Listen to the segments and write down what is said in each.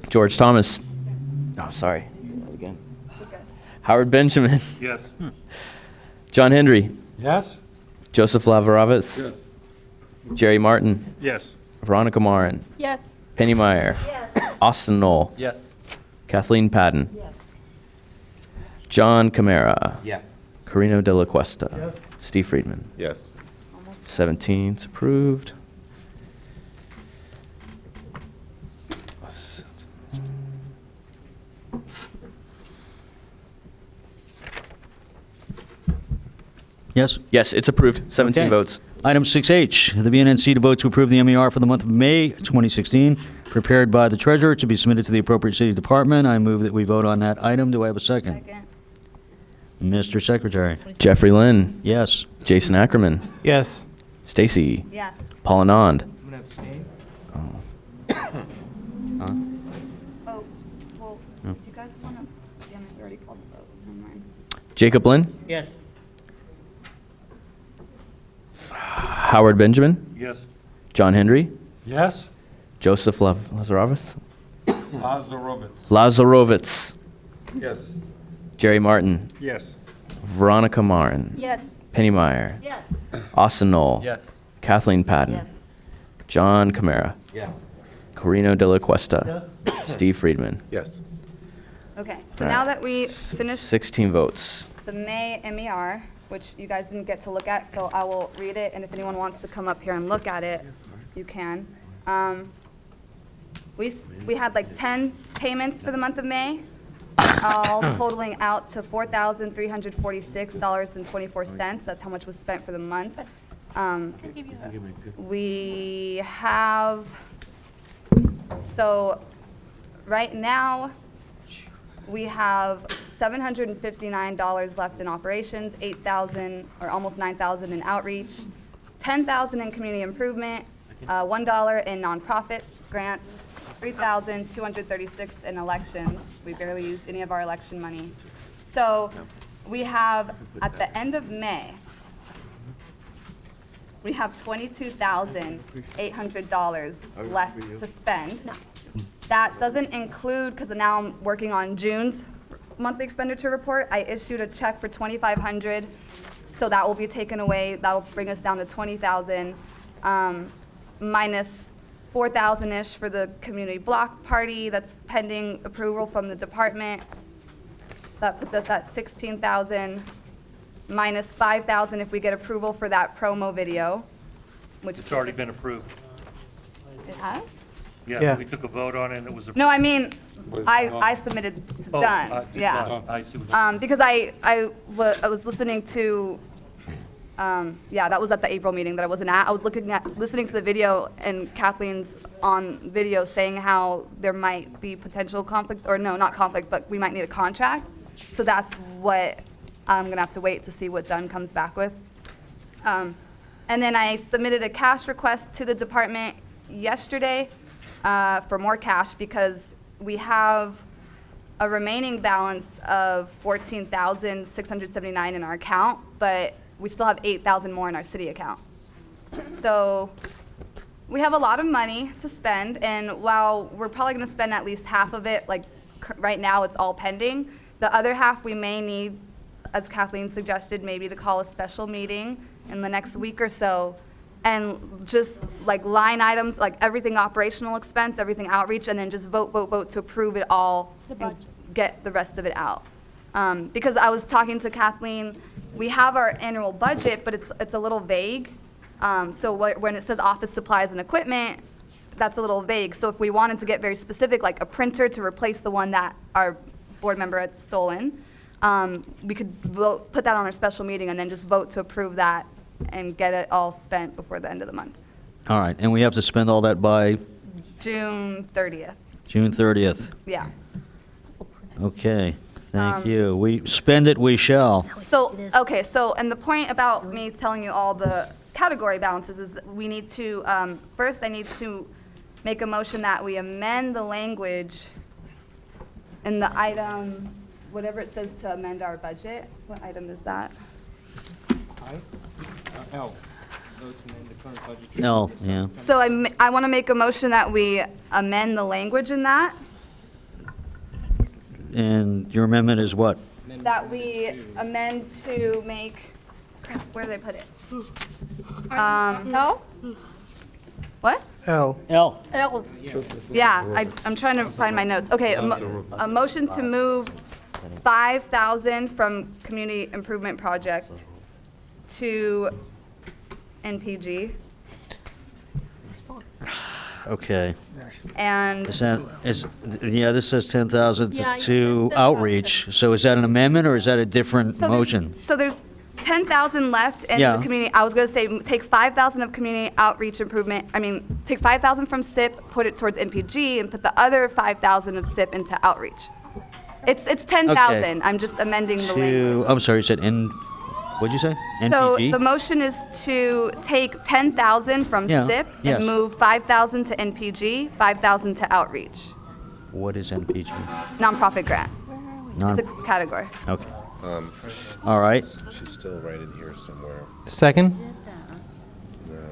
George Thomas. Oh, sorry. Again. Howard Benjamin. Yes. John Hendry. Yes. Joseph Lavarovitz. Jerry Martin. Yes. Veronica Marin. Yes. Penny Meyer. Austin Knoll. Yes. Kathleen Padden. Yes. John Camara. Yes. Carino De La Cuesta. Steve Friedman. Yes. 17's approved. Yes? Yes, it's approved. 17 Okay. votes. Item 6H, the VNNC to vote to approve the MER for the month of May 2016, prepared by the treasurer to be submitted to the appropriate city department. I move that we vote on that item. Do I have a second? Second. Mr. Secretary? Jeffrey Lynn. Yes. Jason Ackerman. Yes. Stacy. Yes. Paul Anand. I'm gonna abstain. Vote. Well, if you guys want to, damn it, we already called the vote. Never mind. Jacob Lynn. Yes. Howard Benjamin. Yes. John Hendry. Yes. Joseph Lazarovitz. Lazarovitz. Lazarovitz. Yes. Jerry Martin. Yes. Veronica Marin. Yes. Penny Meyer. Yes. Austin Knoll. Yes. Kathleen Padden. Yes. John Camara. Yes. Carino De La Cuesta. Steve Friedman. Yes. Okay, so All now right. that we finished 16 votes. the May MER, which you guys didn't get to look at, so I will read it, and if anyone wants to come up here and look at it, you can. We had like 10 payments for the month of May, all totaling out to $4,346.24. That's how much was spent for the month. We have, so right now, we have $759 left in operations, $8,000 or almost $9,000 in outreach, $10,000 in community improvement, $1 in nonprofit grants, $3,236 in elections. We barely used any of our election money. So we have, at the end of May, we have $22,800 left to spend. That doesn't include, because now I'm working on June's monthly expenditure report, I issued a check for $2,500, so that will be taken away. That'll bring us down to $20,000, minus $4,000-ish for the community block party that's pending approval from the department. So that puts us at $16,000, minus $5,000 if we get approval for that promo video, which It's already been approved. it has? Yeah, we took a vote on it and it was approved. No, I mean, I submitted, it's Oh, done, yeah. done. I see what Because I was listening to, yeah, that was at the April meeting that I wasn't at. I was listening to the video, and Kathleen's on video saying how there might be potential conflict, or no, not conflict, but we might need a contract. So that's what I'm gonna have to wait to see what Dunn comes back with. And then I submitted a cash request to the department yesterday for more cash, because we have a remaining balance of $14,679 in our account, but we still have $8,000 more in our city account. So we have a lot of money to spend, and while we're probably gonna spend at least half of it, like right now it's all pending, the other half we may need, as Kathleen suggested, maybe to call a special meeting in the next week or so, and just like line items, like everything operational expense, everything outreach, and then just vote to approve it all and get the rest of it out. Because I was talking to Kathleen, we have our annual budget, but it's a little vague. So when it says office supplies and equipment, that's a little vague. So if we wanted to get very specific, like a printer to replace the one that our board member had stolen, we could put that on our special meeting and then just vote to approve that and get it all spent before the end of the month. All right, and we have to spend all that by June 30th, June 30th. yeah. Okay, thank you. We spend it, we shall. So, okay, so, and the point about me telling you all the category balances is that we need to, first I need to make a motion that we amend the language in the item, whatever it says to amend our budget. What item is that? L. Vote to amend the current budget. L, yeah. So I want to make a motion that we amend the language in that And your amendment is what? That we amend to make, crap, where did I put it? No? What? L. L. Yeah, I'm trying to find my notes. Okay, a motion to move 5,000 from community improvement project to NPG. Okay. And Is that, yeah, this says 10,000 Yeah, to that's outreach. So is that an amendment or is that a different motion? So there's 10,000 left in Yeah. the community. I was going to say, take 5,000 of community outreach improvement. I mean, take 5,000 from SIP, put it towards NPG, and put the other 5,000 of SIP into outreach. It's 10,000. I'm just amending the language. I'm sorry, you said what'd you say? So NPG? the motion is to take 10,000 from Yeah, SIP yes. and move 5,000 to NPG, 5,000 to outreach. What is NPG? Nonprofit grant. Non, It's a category. okay. All right. She's still right in here somewhere. Second?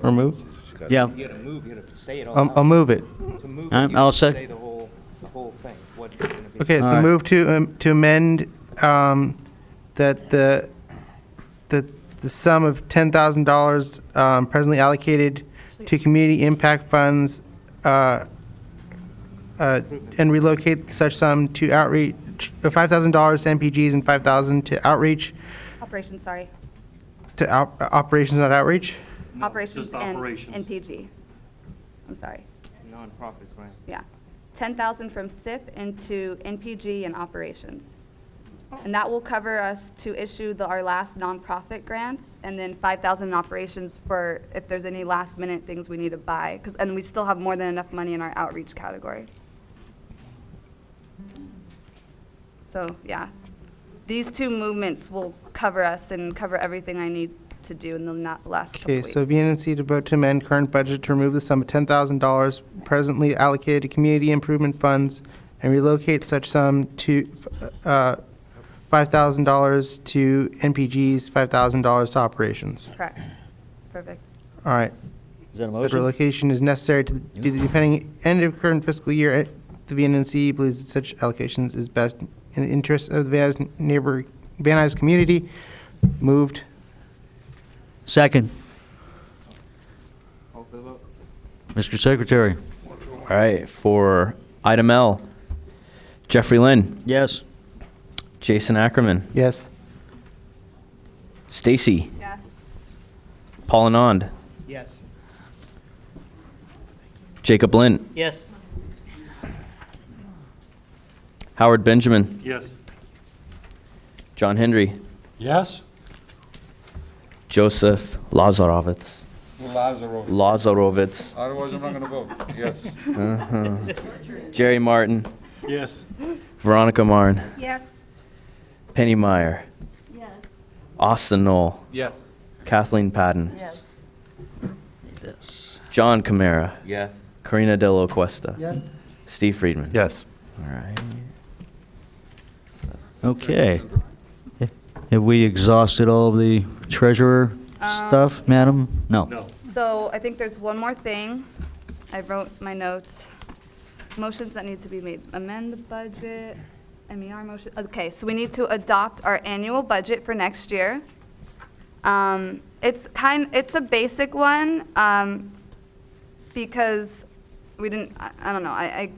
Or move? She got- Yeah. You gotta move, you gotta say it all I'll out. move it. To move I'll it, you have to say- say the whole thing, what it's gonna be. Okay, so All right. move to amend that the sum of $10,000 presently allocated to community impact funds and relocate such sum to outreach, $5,000 to MPGs and 5,000 to outreach, Operations, sorry. to operations, not outreach? Operations just and operations. NPG. I'm sorry. Nonprofit grant. Yeah. 10,000 from SIP into NPG and operations. And that will cover us to issue our last nonprofit grants, and then 5,000 in operations for if there's any last minute things we need to buy, and we still have more than enough money in our outreach category. So, yeah. These two movements will cover us and cover everything I need to do in the last couple Okay, weeks. so VNNC to vote to amend current budget to remove the sum of $10,000 presently allocated to community improvement funds and relocate such sum to $5,000 to NPGs, $5,000 to operations. Correct. Perfect. All right. Is that a Such motion? relocation is necessary to the depending end of current fiscal year. The VNNC believes that such allocations is best in the interest of the Van Nuys community. Moved. Second. Call for the vote. Mr. Secretary? All right, for item L, Jeffrey Lynn, Yes. Jason Ackerman, Yes. Stacy, Yes. Paul Anand, Yes. Jacob Lynn, Yes. Howard Benjamin, Yes. John Hendry, Yes? Joseph Lazarovitz, Lazaro. Lazarovitz, Otherwise, I'm not gonna vote. Yes. Jerry Martin, Yes. Veronica Marn, Yes. Penny Meyer, Yes. Austin Knoll, Yes. Kathleen Padden, Yes. Yes. John Camara, Yes. Karina Delo Cuesta, Yes. Steve Friedman. Yes. All right. Okay. Have we exhausted all of the treasurer stuff, madam? No. No. So I think there's one more thing. I wrote my notes. Motions that need to be made. Amend the budget, MER motion. Okay, so we need to adopt our annual budget for next year. It's a basic one, because we didn't, I don't know, I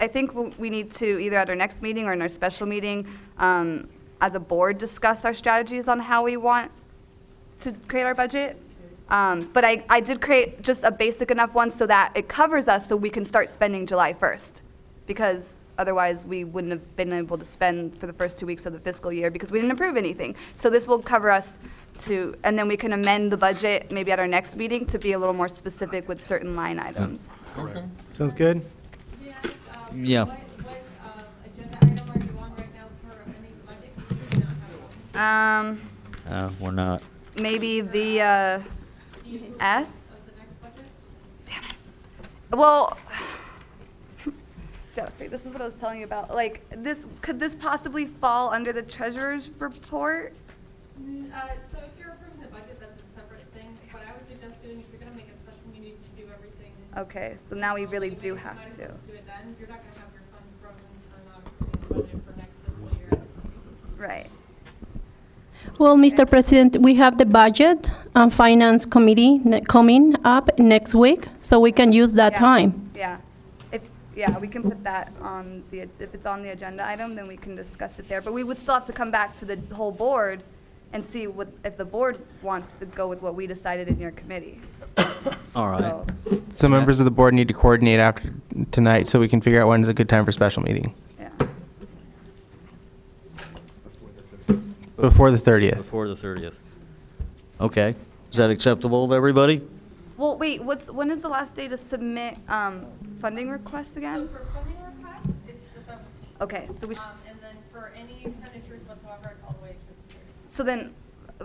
think we need to either at our next meeting or in our special meeting, as a board, discuss our strategies on how we want to create our budget. But I did create just a basic enough one so that it covers us so we can start spending July 1st. Because otherwise we wouldn't have been able to spend for the first 2 weeks of the fiscal year because we didn't approve anything. So this will cover us and then we can amend the budget maybe at our next meeting to be a little more specific with certain line items. Sounds good? Yeah. What agenda item are you on right now for amending the budget? You do not have one. We're not. Maybe the S? Of the next budget? Well, Jeffrey, this is what I was telling you about. Like, could this possibly fall under the treasurer's report? So if you're approving the budget, that's a separate thing. What I would suggest doing, if you're gonna make a special meeting to do everything. Okay, so now we really do have Might as to. well do it then. You're not gonna have your funds frozen for not approving the budget for next fiscal Right. Well, Mr. President, we have the Budget and Finance Committee coming up next week, so we can use that Yeah. time. Yeah. We can put that on if it's on the agenda item, then we can discuss it there. But we would still have to come back to the whole board and see if the board wants to go with what we decided in your committee. All right. So, So members of the board need to coordinate after tonight so we can figure out when is a good time for special meeting. yeah. Before the 30th. Before the 30th. Okay. Is that acceptable to everybody? Well, wait, when is the last day to submit funding requests So again? for funding requests, it's the 17th. Okay, so And then for any expenditures whatsoever, it's all the way to the 30th. so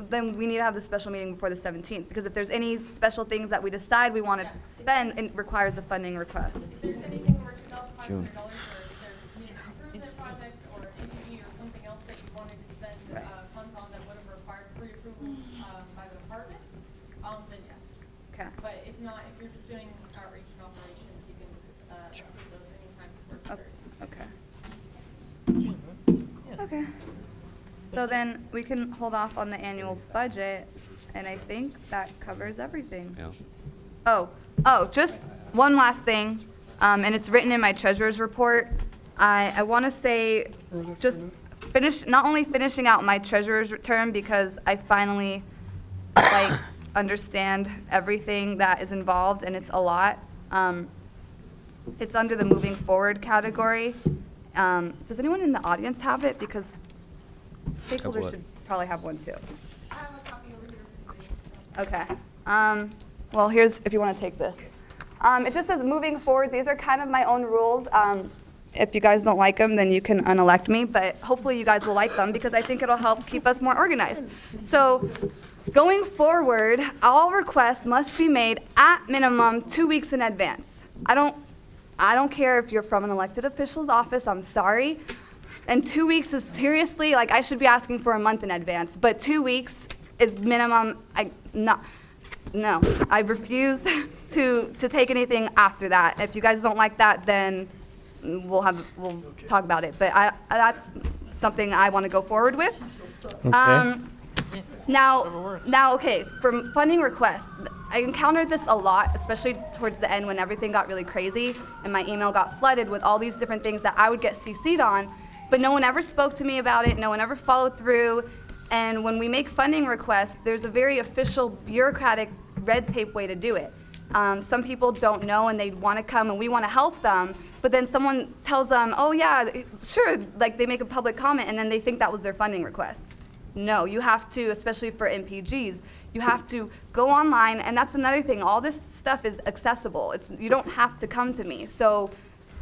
then we need to have the special meeting before the 17th, because if there's any special things that we decide we want to spend, it requires a funding request. If there's anything over $2,500 June. or if there's community improvement project or NPG or something else that you wanted to spend Right. funds on that would have required pre-approval by the department, then yes. Okay. But if not, if you're just doing outreach and operations, you can just approve those anytime before the 30th. Okay. Okay. So then we can hold off on the annual budget, and I think that covers everything. Yeah. Just one last thing, and it's written in my treasurer's report. I want to say, just not only finishing out my treasurer's term, because I finally, understand everything that is involved, and it's a lot. It's under the moving forward category. Does anyone in the audience have it? Because stakeholders what? should probably have one too. I have a copy over here. Okay. Well, here's, if you want to take this. It just says moving forward. These are kind of my own rules. If you guys don't like them, then you can unelect me, but hopefully you guys will like them because I think it'll help keep us more organized. So going forward, all requests must be made at minimum 2 weeks in advance. I don't care if you're from an elected official's office, I'm sorry. And 2 weeks is seriously, I should be asking for a month in advance, but 2 weeks is minimum. No, I refuse to take anything after that. If you guys don't like that, then we'll talk about it. But that's something I want to go forward with. Okay. Now, okay, for funding requests, I encountered this a lot, especially towards the end when everything got really crazy and my email got flooded with all these different things that I would get CC'd on, but no one ever spoke to me about it, no one ever followed through. And when we make funding requests, there's a very official, bureaucratic, red tape way to do it. Some people don't know and they want to come and we want to help them, but then someone tells them, oh yeah, sure, they make a public comment and then they think that was their funding request. No, you have to, especially for MPGs, you have to go online, and that's another thing, all this stuff is accessible. You don't have to come to me. So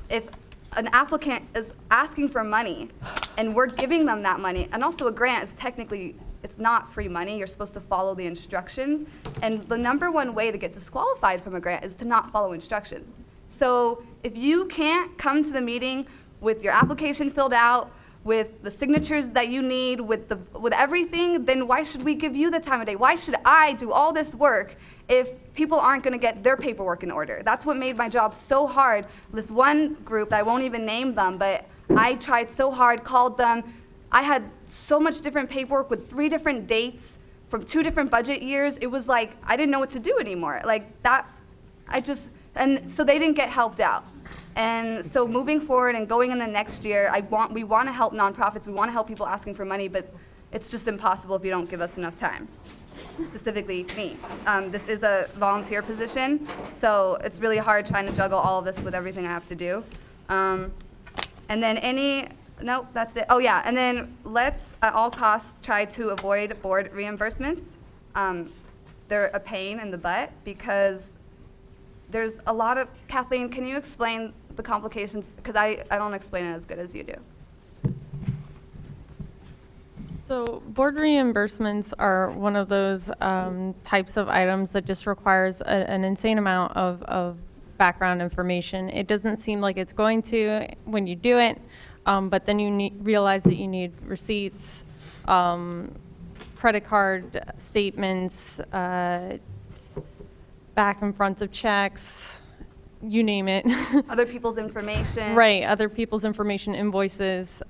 if an applicant is asking for money and we're giving them that money, and also a grant is technically, it's not free money, you're supposed to follow the instructions, and the #1 way to get disqualified from a grant is to not follow instructions. So if you can't come to the meeting with your application filled out, with the signatures that you need, with everything, then why should we give you the time of day? Why should I do all this work if people aren't going to get their paperwork in order? That's what made my job so hard. This one group, I won't even name them, but I tried so hard, called them. I had so much different paperwork with 3 different dates from 2 different budget years. It was like I didn't know what to do anymore. And so they didn't get helped out. And so moving forward and going in the next year, we want to help nonprofits, we want to help people asking for money, but it's just impossible if you don't give us enough time, specifically me. This is a volunteer position, so it's really hard trying to juggle all of this with everything I have to do. And then nope, that's it. Oh yeah, and then let's at all costs try to avoid board reimbursements. They're a pain in the butt because there's a lot of, Kathleen, can you explain the complications? Because I don't explain it as good as you do. So board reimbursements are one of those types of items that just requires an insane amount of background information. It doesn't seem like it's going to when you do it, but then you realize that you need receipts, credit card statements, back and fronts of checks, you name it. Other people's information. Right, other people's information, invoices.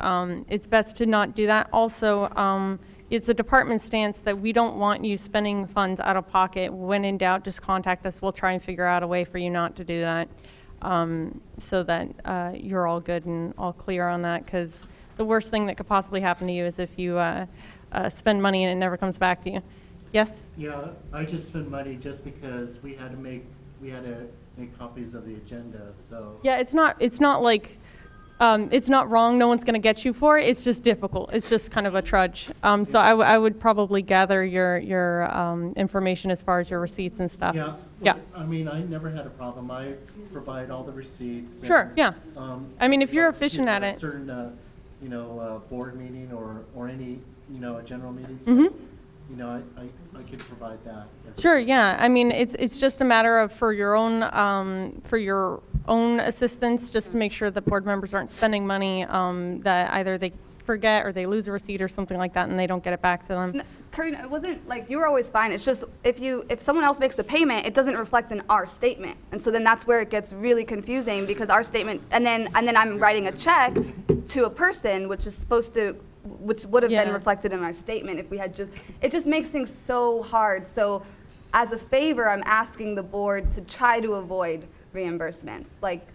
It's best to not do that. Also, it's the department's stance that we don't want you spending funds out of pocket. When in doubt, just contact us. We'll try and figure out a way for you not to do that, so that you're all good and all clear on that. Because the worst thing that could possibly happen to you is if you spend money and it never comes back to you. Yes? Yeah, I just spent money just because we had to make copies of the agenda, so. Yeah, it's not like, it's not wrong, no one's gonna get you for it, it's just difficult, it's just kind of a trudge. So I would probably gather your information as far as your receipts and stuff. Yeah. Yeah. I mean, I never had a problem. I provide all the receipts. Sure, yeah. I mean, if you're efficient at A it. certain, board meeting or any, a general meeting. So, Mhm. I could provide that. Sure, yeah. I mean, it's just a matter of for your own assistance, just to make sure that board members aren't spending money that either they forget or they lose a receipt or something like that and they don't get it back to them. Karina, it wasn't like you were always fine. It's just if someone else makes the payment, it doesn't reflect in our statement, and so then that's where it gets really confusing because our statement, and then I'm writing a check to a person, which would have been Yeah. reflected in our statement if we had it just makes things so hard. So as a favor, I'm asking the board to try to avoid reimbursements. Like,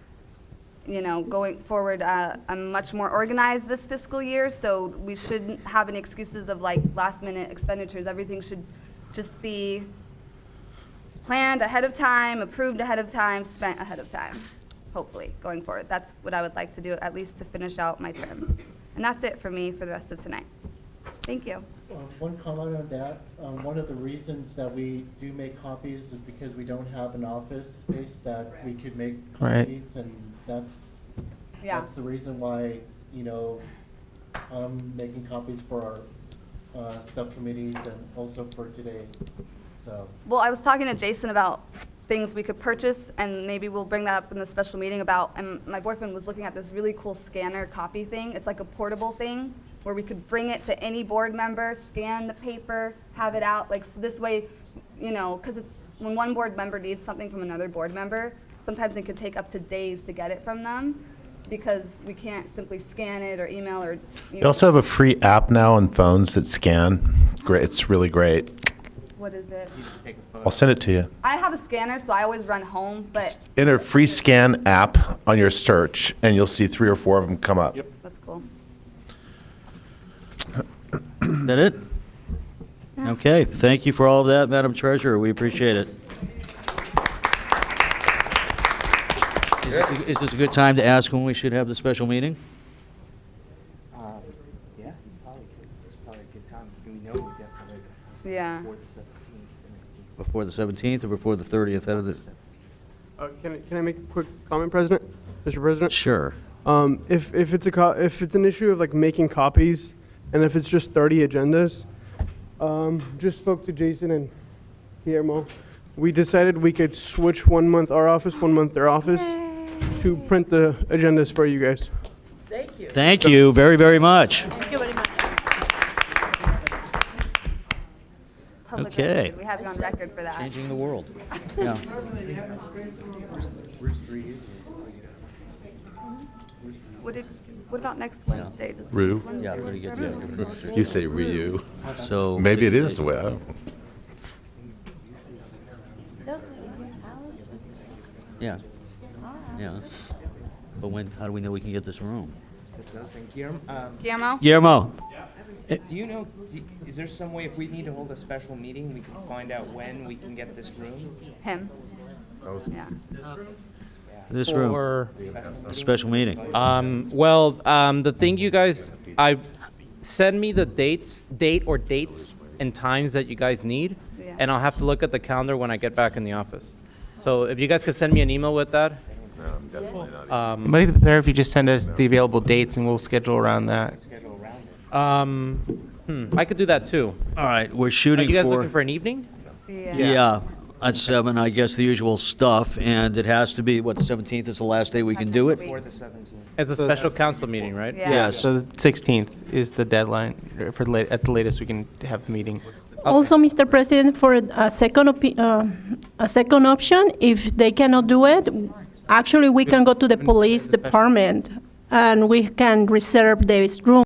going forward, I'm much more organized this fiscal year, so we shouldn't have any excuses of like last minute expenditures. Everything should just be planned ahead of time, approved ahead of time, spent ahead of time, hopefully, going forward. That's what I would like to do, at least to finish out my term. And that's it for me for the rest of tonight. Thank you. One comment on that. One of the reasons that we do make copies is because we don't have an office space that we could make Right. copies, and that's Yeah. the reason why, I'm making copies for our subcommittees and also for today, so. Well, I was talking to Jason about things we could purchase, and maybe we'll bring that up in the special meeting and my boyfriend was looking at this really cool scanner copy thing. It's like a portable thing where we could bring it to any board member, scan the paper, have it out, like, so this way, because it's, when one board member needs something from another board member, sometimes it could take up to days to get it from them, because we can't simply scan it or email or. You also have a free app now on phones that scan. Great, it's really great. What is it? You just take a photo. I'll send it to you. I have a scanner, so I always run home, but In a free scan app on your search, and you'll see 3 or 4 of them come up. Yep. that's cool. Is that it? Okay, thank you for all of that, Madam Treasurer, we appreciate it. Is this a good time to ask when we should have the special meeting? Yeah, you probably could. It's probably a good time. We know we definitely Yeah. before the 17th. And it's Before the 17th or before the 30th? Out of the, 17th. Can I make a quick comment, President? Mr. President? sure. If it's an issue of like making copies, and if it's just 30 agendas, just spoke to Jason and Guillermo. We decided we could switch 1 month our office, 1 month their office, to print the agendas for you guys. Thank you very, very much. Public Okay. record. We have you on record for that. Changing the world. Yeah. What about next Wednesday? Does Rue? Wednesday Yeah, work pretty good. for Yeah, everyone? give it a- You say Ryu. So. Maybe it is the way. I don't know. Yeah. Yeah. But how do we know we can get this room? That's nothing. Guillermo, Guillermo? Guillermo? do you know, is there some way if we need to hold a special meeting, we can find out when we can get this room? Him. Yeah. This room, Or, a special meeting. the thing you guys, send me the dates and times that you guys need, Yeah. and I'll have to look at the calendar when I get back in the office. So if you guys could send me an email with that. No, I'm definitely not. Might be better if you just send us the available dates and we'll schedule around that. Schedule around it. I could do that too. All right, we're Are shooting you guys for. looking for an evening? Yeah. Yeah, at 7, I guess, the usual stuff, and it has to be, what, the 17th is the last day we can do it? Before the 17th. It's a special council meeting, right? Yeah. Yes. So the 16th is the deadline, for at the latest we can have the meeting. Also, Mr. President, for a second option, if they cannot do it, Actually, we can go to the police department and we can reserve this room.